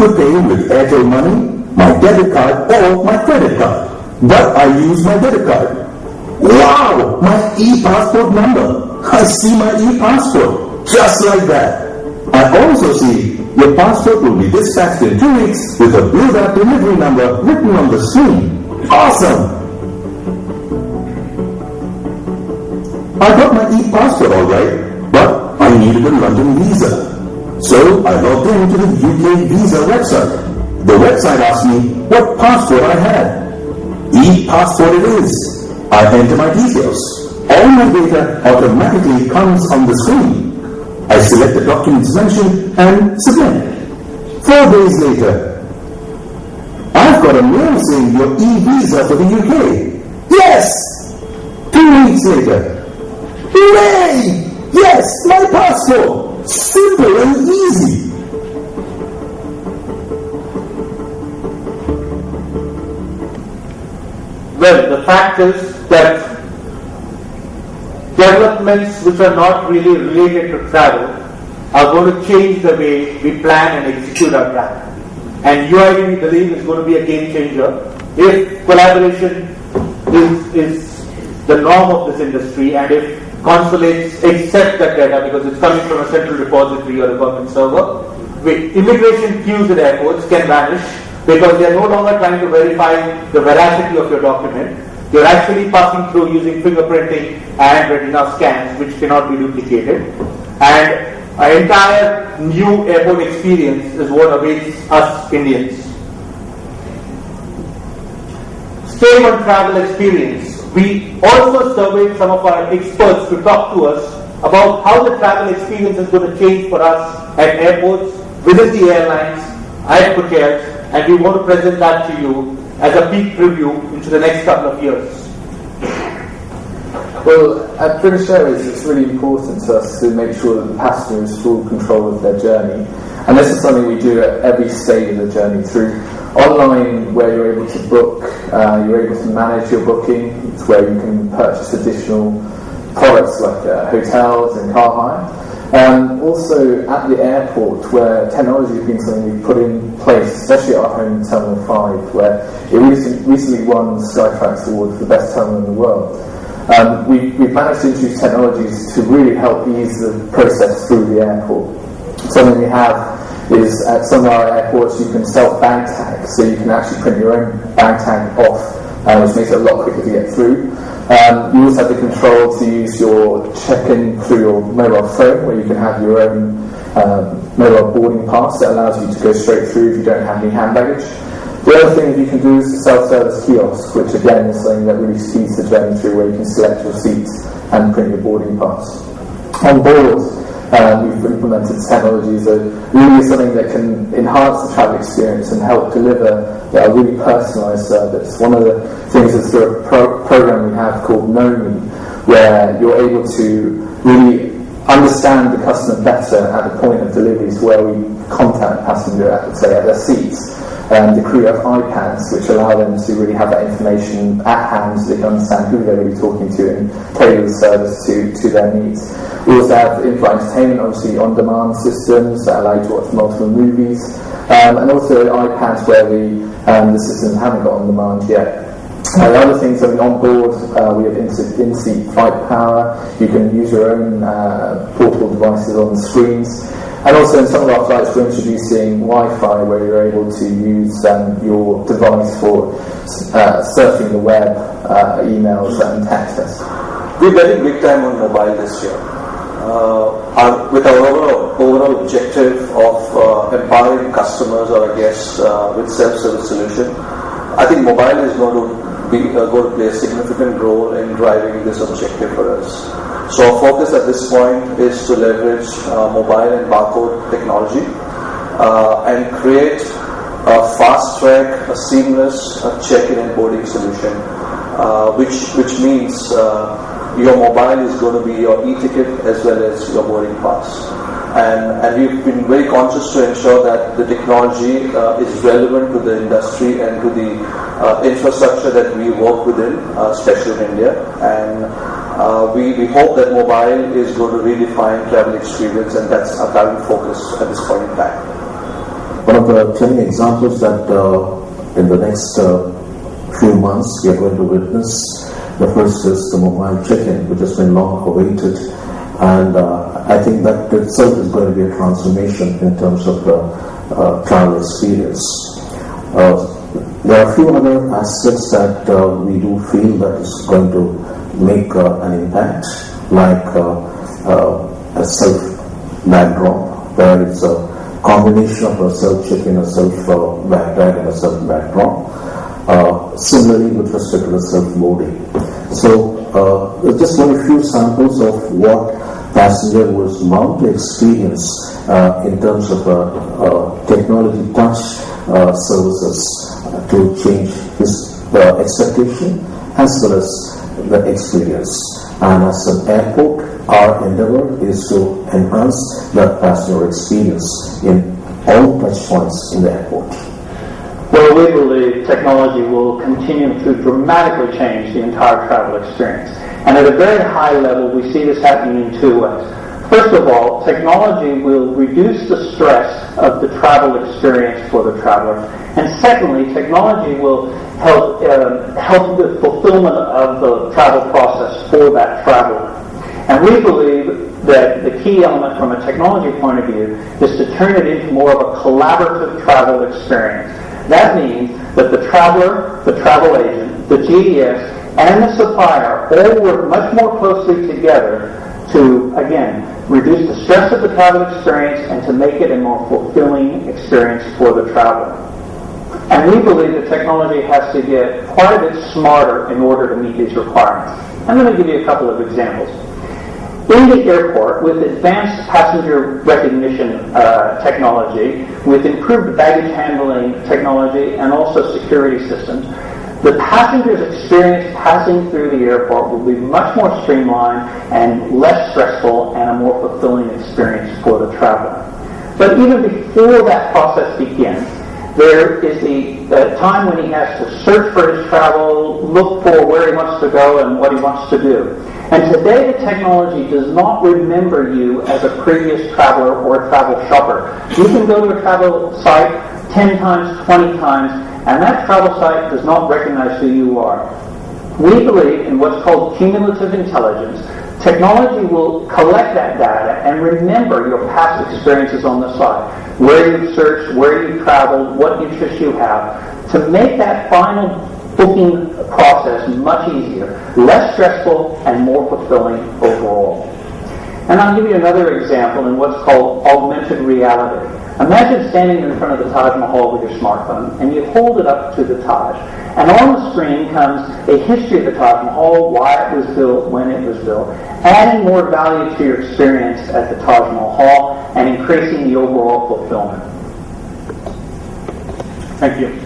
could pay with Airtel money, my debit card, or my credit card. But I use my debit card. Wow! My e-passport number. I see my e-passport. Just like that. I also see your passport will be dispatched in 2 weeks with a blued-out delivery number written on the screen. Awesome! I got my e-passport alright, but I needed a London visa. So I logged into the UK visa website. The website asked me what passport I had. E-passport it is. I enter my details. All my data automatically comes on the screen. I select the documents mentioned and submit. 4 days later, I've got a mail saying your e-visa for the UK. Yes! 2 weeks later, hooray! Yes, my passport! Simple and easy. Well, the fact is that developments which are not really related to travel are going to change the way we plan and execute our plan. And UID, we believe, is going to be a game changer if collaboration is the norm of this industry, and if consulates accept that data because it's coming from a central repository or a government server. Immigration queues at airports can vanish because they are no longer trying to verify the veracity of your document. You're actually passing through using fingerprinting and retina scans, which cannot be duplicated. And an entire new airport experience is what awaits us Indians. Staying on travel experience, we also surveyed some of our experts to talk to us about how the travel experience is going to change for us at airports, within the airlines, at hotels, and we want to present that to you as a peek preview into the next couple of years. Well, at British Airways, it's really important to us to make sure that the passenger has full control of their journey. And this is something we do at every stage of the journey, through online, where you're able to book, you're able to manage your booking. It's where you can purchase additional products like hotels and car hire. Also at the airport, where technology has been something we've put in place, especially at our home Terminal 5, where it recently won Skytrax Award for the best terminal in the world. We've managed to introduce technologies to really help ease the process through the airport. Something we have is at some of our airports you can self-bag tag, so you can actually print your own bag tag off, which makes it a lot quicker to get through. You also have the control to use your check-in through your mobile phone, where you can have your own mobile boarding pass that allows you to go straight through if you don't have any hand baggage. The other thing you can do is a self-service kiosk, which again is something that really speeds the journey through, where you can select your seats and print your boarding pass. On board, we've implemented technologies that really is something that can enhance the travel experience and help deliver a really personalised service. One of the things is through a program we have called Know Me, where you're able to really understand the customer better at the point of delivery, so where we contact the passenger at, say, at their seats. The crew have iPads which allow them to really have that information at hand, so they can understand who they're really talking to and tailor the service to their needs. We also have in-flight entertainment, obviously on-demand systems that allow you to watch multiple movies, and also iPads where the systems haven't got on-demand yet. The other things, on board, we have in-seat flight power. You can use your own portable devices on the screens. And also in some of our flights we're introducing Wi-Fi, where you're able to use your device for surfing the web, emails and text messages. We're betting big time on mobile this year. With our overall objective of empowering customers or our guests with self-service solution, I think mobile is going to play a significant role in driving this objective for us. So our focus at this point is to leverage mobile and barcode technology and create a fast track, a seamless check-in and boarding solution, which means your mobile is going to be your e-ticket as well as your boarding pass. And we've been very conscious to ensure that the technology is relevant to the industry and to the infrastructure that we work within, especially in India. And we hope that mobile is going to redefine travel experience, and that's our current focus at this point in time. one of the telling examples that in the next few months we are going to witness. The first is the mobile check-in, which has been long awaited, and I think that itself is going to be a transformation in terms of travel experience. There are a few other aspects that we do feel that is going to make an impact, like a self-bag drop, where it's a combination of a self-check-in, a self-bag tag, and a self-bag drop. Similarly, with respect to the self-boarding. So, just one few samples of what passenger was bound to experience in terms of technology touch services to change his expectation as well as the experience. And as an airport, our endeavor is to enhance the passenger experience in all touch points in the airport. Well, we believe technology will continue to dramatically change the entire travel experience. And at a very high level, we see this happening in two ways. First of all, technology will reduce the stress of the travel experience for the traveler. And secondly, technology will help the fulfillment of the travel process for that traveler. And we believe that the key element from a technology point of view is to turn it into more of a collaborative travel experience. That means that the traveler, the travel agent, the GDS, and the supplier all work much more closely together to, again, reduce the stress of the travel experience and to make it a more fulfilling experience for the traveler. And we believe that technology has to get quite a bit smarter in order to meet these requirements. I'm going to give you a couple of examples. In the airport, with advanced passenger recognition technology, with improved baggage handling technology, and also security systems, the passenger's experience passing through the airport will be much more streamlined and less stressful and a more fulfilling experience for the traveler. But even before that process begins, there is the time when he has to search for his travel, look for where he wants to go and what he wants to do. And today the technology does not remember you as a previous traveler or a travel shopper. You can go to a travel site 10 times, 20 times, and that travel site does not recognize who you are. We believe in what's called cumulative intelligence. Technology will collect that data and remember your past experiences on the site, where you've searched, where you've traveled, what interests you have, to make that final booking process much easier, less stressful, and more fulfilling overall. And I'll give you another example in what's called augmented reality. Imagine standing in front of the Taj Mahal with your smartphone, and you hold it up to the Taj. And on the screen comes a history of the Taj Mahal, why it was built, when it was built, adding more value to your experience at the Taj Mahal and increasing the overall fulfillment. Thank you.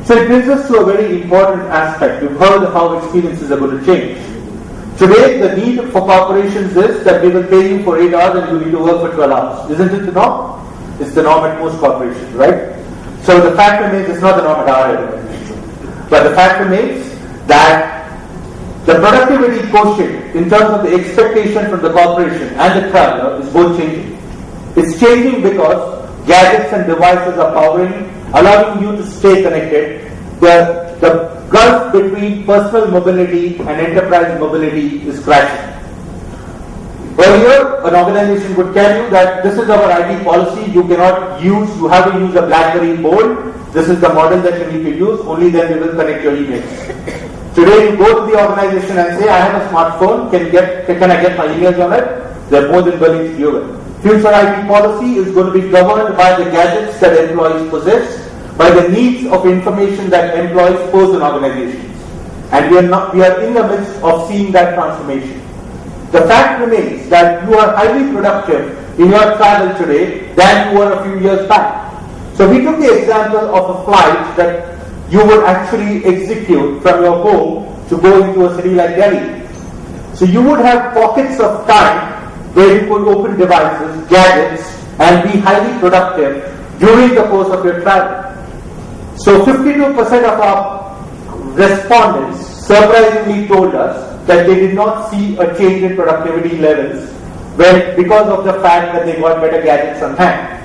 So it brings us to a very important aspect. We've heard how experiences are going to change. Today, the need for corporations is that they will pay you for 8 hours and you need to work for 12 hours. Isn't it the norm? It's the norm at most corporations, right? So the fact remains, it's not the norm at our organization. But the fact remains that the productivity quotient in terms of the expectation from the corporation and the traveler is both changing. It's changing because gadgets and devices are powering, allowing you to stay connected. The gulf between personal mobility and enterprise mobility is crashing. Earlier, an organization would tell you that this is our IT policy, you have to use a BlackBerry board, this is the model that you need to use, only then we will connect your emails. Today you go to the organization and say, I have a smartphone, can I get my emails on it? They are more than willing to do it. Future IT policy is going to be governed by the gadgets that employees possess, by the needs of information that employees pose in organizations. And we are in the midst of seeing that transformation. The fact remains that you are highly productive in your travel today than you were a few years back. So we took the example of a flight that you would actually execute from your home to go into a city like Delhi. So you would have pockets of time where you could open devices, gadgets, and be highly productive during the course of your travel. So 52% of our respondents surprisingly told us that they did not see a change in productivity levels because of the fact that they got better gadgets on hand.